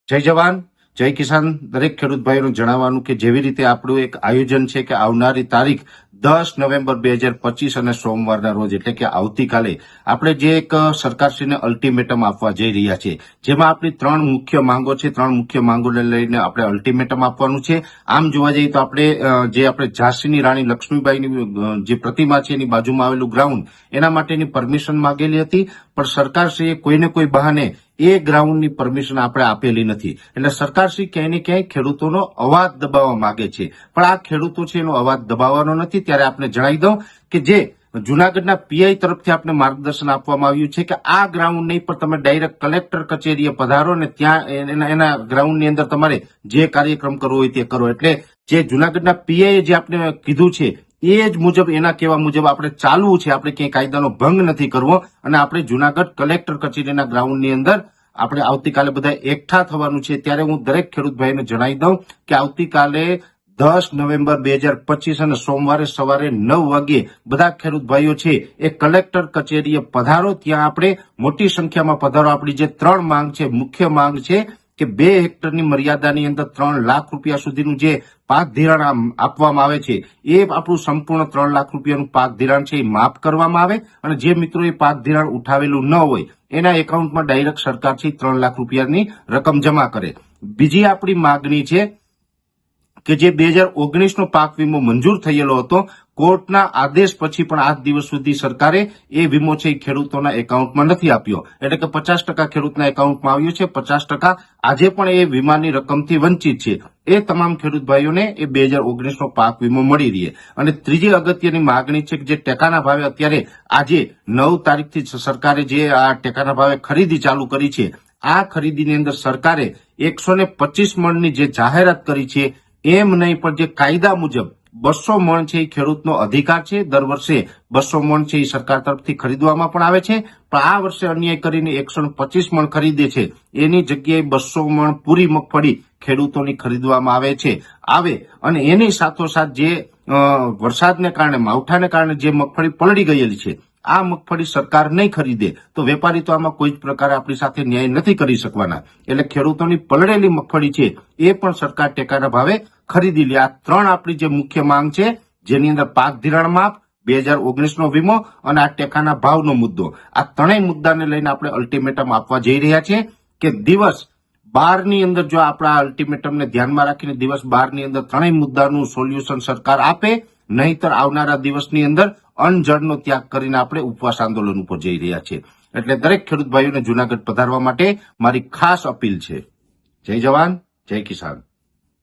જય જવાન જય કિસાન દરેક ખેડૂત ભાઈઓને જણાવવાનું કે જેવી રીતે આપણું એક આયોજન છે કે આવનારી તારીખ 10 નવેમ્બર 2025 અને સોમવારના રોજ એટલે કે આવતીકાલે આપણે જે એક સરકારશ્રીને અલ્ટિમેટમ આપવા જઈ રહ્યા છે, જેમાં આપણી ત્રણ મુખ્ય માંગો છે. ત્રણ મુખ્ય માંગોને લઈને આપણે અલ્ટિમેટમ આપવાનું છે. આમ જોવા જઈએ તો આપણે ઝાંસીની રાણી લક્ષ્મીબાઈની જે પ્રતિમા છે એની બાજુમાં આવેલું ગ્રાઉન્ડ એના માટેની પરમિશન માંગેલી હતી, પણ સરકારશ્રીએ કોઈને કોઈ બહાને એ ગ્રાઉન્ડની પરમિશન આપણે આપેલી નથી. એટલે સરકારશ્રી ક્યાંય ને ક્યાંય ખેડૂતોનો અવાજ દબાવવા માંગે છે, પણ આ ખેડૂતો છે એનો અવાજ દબાવવાનો નથી. ત્યારે આપણે જણાવી દઉં કે જે જૂનાગઢના પીઆઈ તરફથી આપણે માર્ગદર્શન આપવામાં આવ્યું છે કે આ ગ્રાઉન્ડ નહીં પણ તમે ડાયરેક્ટ કલેક્ટર કચેરીએ પધારો ને ત્યાં એના ગ્રાઉન્ડની અંદર તમારે જે કાર્યક્રમ કરવો હોય તે કરો. એટલે જે જૂનાગઢના પીઆઈએ જે આપણે કીધું છે એ જ મુજબ એના કહેવા મુજબ આપણે ચાલવું છે. આપણે ક્યાંય કાયદાનો ભંગ નથી કરવો અને આપણે જૂનાગઢ કલેક્ટર કચેરીના ગ્રાઉન્ડની અંદર આપણે આવતીકાલે બધા એકઠા થવાનું છે. ત્યારે હું દરેક ખેડૂત ભાઈને જણાવી દઉં કે આવતીકાલે 10 નવેમ્બર 2025 અને સોમવારે સવારે 9 વાગ્યે બધા ખેડૂત ભાઈઓ છે એ કલેક્ટર કચેરીએ પધારો. ત્યાં આપણે મોટી સંખ્યામાં પધારો. આપણી જે ત્રણ માંગ છે, મુખ્ય માંગ છે કે 2 હેક્ટરની મર્યાદાની અંદર 3 લાખ રૂપિયા સુધીનું જે પાક ધિરાણ આપવામાં આવે છે એ આપણું સંપૂર્ણ 3 લાખ રૂપિયાનું પાક ધિરાણ છે એ માફ કરવામાં આવે અને જે મિત્રોએ પાક ધિરાણ ઉઠાવેલું ન હોય એના એકાઉન્ટમાં ડાયરેક્ટ સરકારથી 3 લાખ રૂપિયાની રકમ જમા કરે. બીજી આપણી માગણી છે કે જે 2019નો પાક વીમો મંજૂર થયેલો હતો, કોર્ટના આદેશ પછી પણ આજ દિવસ સુધી સરકારે એ વીમો છે એ ખેડૂતોના એકાઉન્ટમાં નથી આપ્યો. એટલે કે 50% ખેડૂતના એકાઉન્ટમાં આવ્યો છે, 50% આજે પણ એ વીમાની રકમથી વંચિત છે. એ તમામ ખેડૂત ભાઈઓને એ 2019નો પાક વીમો મળી રહે. અને ત્રીજી અગત્યની માગણી છે કે જે ટેકાના ભાવે અત્યારે આજે 9 તારીખથી સરકારે જે આ ટેકાના ભાવે ખરીદી ચાલુ કરી છે, આ ખરીદીની અંદર સરકારે 125 મણની જે જાહેરાત કરી છે એમ નહીં પણ જે કાયદા મુજબ 200 મણ છે એ ખેડૂતનો અધિકાર છે. દર વર્ષે 200 મણ છે એ સરકાર તરફથી ખરીદવામાં પણ આવે છે, પણ આ વર્ષે અન્યાય કરીને 125 મણ ખરીદે છે એની જગ્યાએ 200 મણ પૂરી મગફળી ખેડૂતોની ખરીદવામાં આવે અને એની સાથોસાથ જે વરસાદને કારણે, માવઠાને કારણે જે મગફળી પલળી ગયેલી છે આ મગફળી સરકાર નહીં ખરીદે તો વેપારી તો આમાં કોઈ જ પ્રકારે આપણી સાથે ન્યાય નથી કરી શકવાના. એટલે ખેડૂતોની પલળેલી મગફળી છે એ પણ સરકાર ટેકાના ભાવે ખરીદી લે. આ ત્રણ આપણી જે મુખ્ય માંગ છે, જેની અંદર પાક ધિરાણ માફ, 2019નો વીમો અને આ ટેકાના ભાવનો મુદ્દો, આ ત્રણેય મુદ્દાને લઈને આપણે અલ્ટિમેટમ આપવા જઈ રહ્યા છે કે દિવસ 12ની અંદર જો આપણા અલ્ટિમેટમને ધ્યાનમાં રાખીને દિવસ 12ની અંદર ત્રણેય મુદ્દાનું સોલ્યુશન સરકાર આપે, નહીતર આવનારા દિવસની અંદર અનજળનો ત્યાગ કરીને આપણે ઉપવાસ આંદોલન ઉપર જઈ રહ્યા છે. એટલે દરેક ખેડૂત ભાઈઓને જૂનાગઢ પધારવા માટે મારી ખાસ અપીલ છે. જય જવાન જય કિસાન.